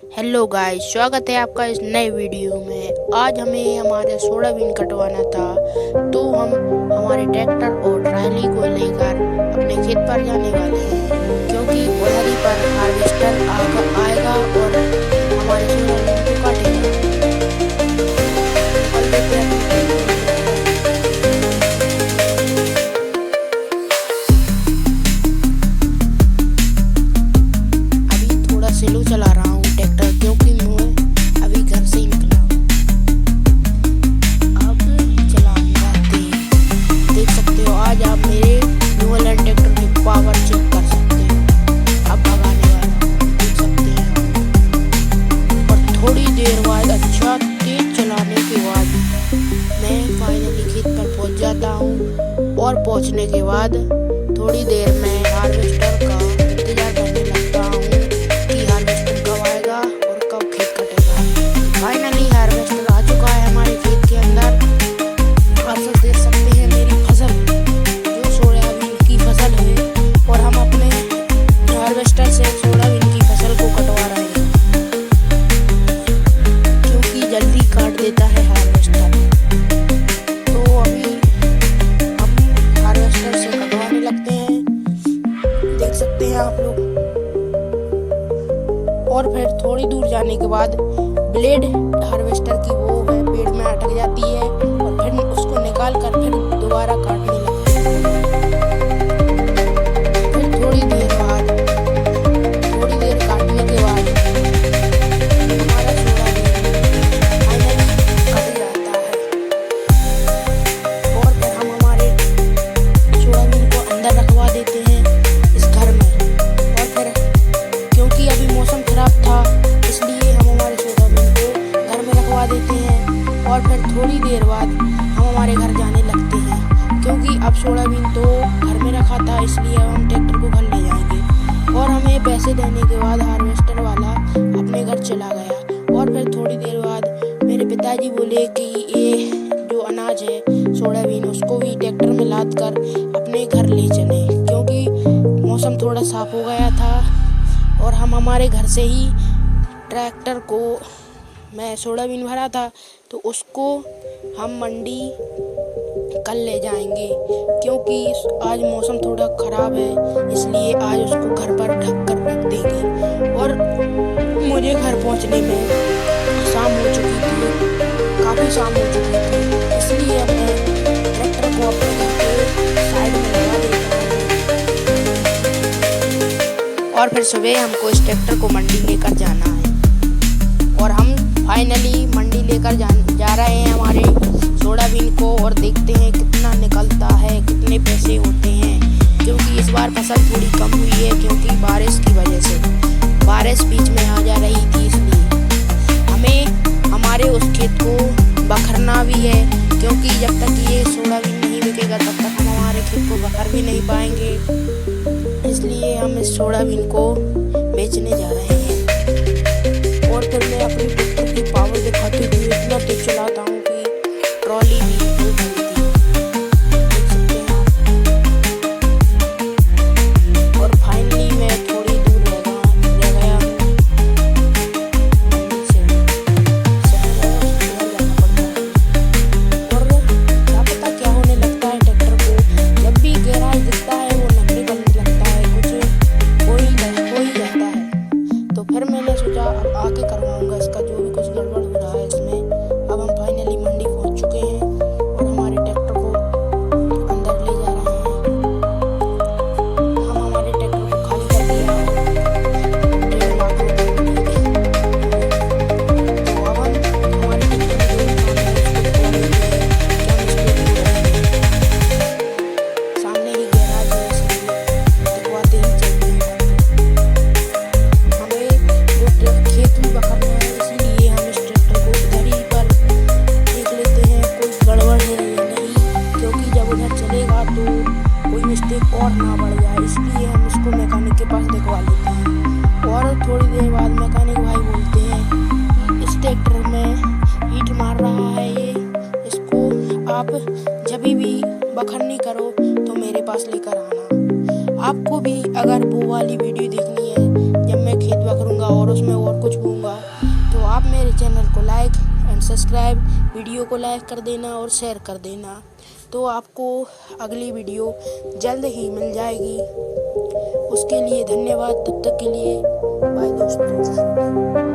Hello guys, स्वागत है आपका इस नए वीडियो में। आज हमें हमारे सोयाबीन कटवाना था, तो हम हमारे ट्रैक्टर और ट्राली को लेकर अपने खेत पर जाने वाले हैं, क्योंकि उधर ही पर हार्वेस्टर आएगा और हमारे सोयाबीन को काटेगा। और देखते हैं अभी थोड़ा स्लो चला रहा हूँ ट्रैक्टर, क्योंकि मैं अभी घर से ही निकला हूँ। अब चलाऊंगा तेज। देख सकते हो, आज आप मेरे न्यू लैंड ट्रैक्टर की पावर चेक कर सकते हो। अब भगाने वाला हूँ, देख सकते हैं। और थोड़ी देर बाद अच्छा तेज चलाने के बाद मैं फाइनली खेत पर पहुंच जाता हूँ। और पहुंचने के बाद थोड़ी देर में हार्वेस्टर का इंतजार करने लगता हूँ कि हार्वेस्टर कब आएगा और कब खेत कटेगा। फाइनली हार्वेस्टर आ चुका है हमारे खेत के अंदर। आप सब देख सकते हैं मेरी फसल, जो सोयाबीन की फसल है, और हम अपने हार्वेस्टर से सोयाबीन की फसल को कटवा रहे हैं, क्योंकि जल्दी काट देता है हार्वेस्टर। तो अभी हम हार्वेस्टर से कटवाने लगते हैं, देख सकते हैं आप लोग। और फिर थोड़ी दूर जाने के बाद ब्लेड हार्वेस्टर की वो है पेड़ में अटक जाती है, और फिर उसको निकाल कर फिर दोबारा काटने लगते हैं। फिर थोड़ी देर काटने के बाद हमारा सोयाबीन फाइनली कट जाता है। और फिर हम हमारे सोयाबीन को अंदर रखवा देते हैं इस घर में। और फिर क्योंकि अभी मौसम खराब था, इसलिए हम हमारे सोयाबीन को घर में रखवा देते हैं। और फिर थोड़ी देर बाद हम हमारे घर जाने लगते हैं, क्योंकि अब सोयाबीन तो घर में रखा था, इसलिए अब हम ट्रैक्टर को घर ले जाएंगे। और हमें पैसे देने के बाद हार्वेस्टर वाला अपने घर चला गया। और फिर थोड़ी देर बाद मेरे पिताजी बोले कि ये जो अनाज है सोयाबीन, उसको भी ट्रैक्टर में लाद कर अपने घर ले चले, क्योंकि मौसम थोड़ा साफ हो गया था। और हम हमारे घर से ही ट्रैक्टर को मैं सोयाबीन भरा था, तो उसको हम मंडी कल ले जाएंगे, क्योंकि आज मौसम थोड़ा ख़राब है, इसलिए आज उसको घर पर ढक कर रख देंगे। और मुझे घर पहुंचने में शाम हो चुकी थी, काफ़ी शाम हो चुकी थी, इसलिए मैं ट्रैक्टर को अपने घर के साइड में लगा देता हूँ। और फिर सुबह हमको इस ट्रैक्टर को मंडी लेकर जाना है। और हम फाइनली मंडी लेकर जा रहे हैं हमारे सोयाबीन को, और देखते हैं कितना निकलता है, कितने पैसे होते हैं। क्योंकि इस बार फसल थोड़ी कम हुई है, क्योंकि बारिश की वजह से बारिश बीच में आ जा रही थी, इसलिए हमें हमारे उस खेत को बखरना भी है, क्योंकि जब तक ये सोयाबीन नहीं बिकेगा तब तक हम हमारे खेत को बखर भी नहीं पाएंगे। इसलिए हम इस सोयाबीन को बेचने जा रहे हैं। और फिर मैं अपनी ट्रैक्टर की पावर दिखाते हुए इतना तेज चलाता हूँ कि ट्रॉली भी हिल गई थी, देख सकते हैं आप। और फाइनली मैं थोड़ी दूर रह गया हूँ मंडी से। शहर जाना पड़ता है। और क्या पता क्या होने लगता है ट्रैक्टर को, जब भी गैराज दिखता है वो नकली करने लगता है, कुछ हो ही जाता है। तो फिर मैंने सोचा अब आके करवाऊंगा इसका, जो भी कुछ गड़बड़ हो रहा है इसमें। अब हम फाइनली मंडी पहुंच चुके हैं और हमारे ट्रैक्टर को अंदर ले जा रहे हैं। हम हमारे ट्रैक्टर को खाली कर दिया और 1.5 लाख रुपए मिलेंगे। तो अब हम हमारे ट्रैक्टर में जो भी काम है उसको दिखवा देते हैं कि हम इसको धो रहे हैं। सामने ही गैराज है, इसलिए दिखवाते ही चलते हैं। हमें जो खेत भी बखरना है, इसीलिए हम इस ट्रैक्टर को उधर ही पर देख लेते हैं कोई गड़बड़ है या नहीं, क्योंकि जब उधर चलेगा तो कोई मिस्टेक और ना बढ़ जाए, इसलिए हम इसको मैकेनिक के पास दिखवा लेते हैं। और थोड़ी देर बाद मैकेनिक भाई बोलते हैं कि इस ट्रैक्टर में हीट मार रहा है, ये इसको आप जब भी बखरनी करो तो मेरे पास लेकर आना। आपको भी अगर वो वाली वीडियो देखनी है जब मैं खेत बखरूंगा और उसमें और कुछ बोऊंगा, सब्सक्राइब, वीडियो को लाइक कर देना और शेयर कर देना। तो आपको अगली वीडियो जल्द ही मिल जाएगी। उसके लिए धन्यवाद। तब तक के लिए बाय दोस्तों।